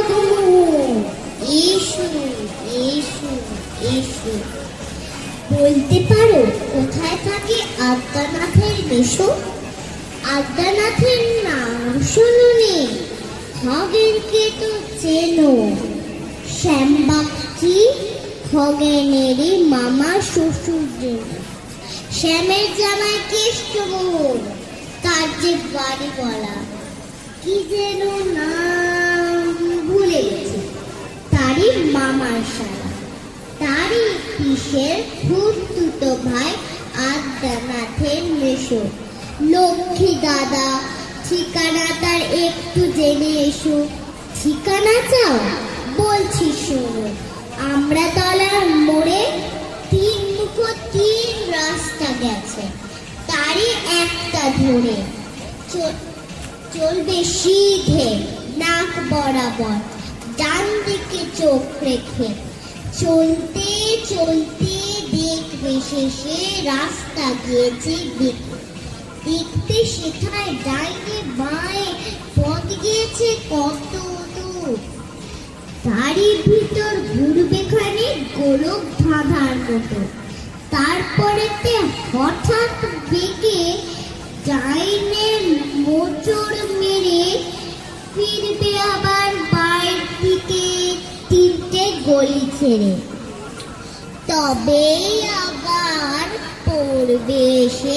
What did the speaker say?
জগমোহন, এসো এসো এসো। বলতে পারো কোথায় থাকে আদ্যানাথের মেশো? আদ্যানাথের নাম শুনুনি, খগেনকে তো চেনো। শ্যামবাগচি খগেনেরই মামা শ্বশুর। শ্যামের জামাই কেষ্টমোহন, তার যে বাড়ি বলা কি যেন নাম ভুলে গেছে, তারই মামার শালা। তারই পিসের খুড়তুতো ভাই আদ্যানাথের মেশো। লক্ষ্মী দাদা, ঠিকানা তার একটু জেনে এসো। ঠিকানা চাও? বলছি শোনো। আমরা তলার মোড়ে 3 মুখো 3 রাস্তা গেছে, তারই একটা ধরে চলবে সিধে নাক বরাবর, ডান দিকে চোখ রেখে। চলতে চলতে দেখবে শেষে রাস্তা গিয়েছে দেখতে সেখানে ডাইনে বাঁয়ে পথ গিয়েছে কত দূর। তারই ভিতর ঘুরবে খানে গোলক ধাঁধার মতো। তারপরেতে হঠাৎ বেগে ডাইনের মোচড় মেরে ফিরবে আবার বাড়ির দিকে 3টে গলি ছেড়ে। তবেই আবার পড়বে সে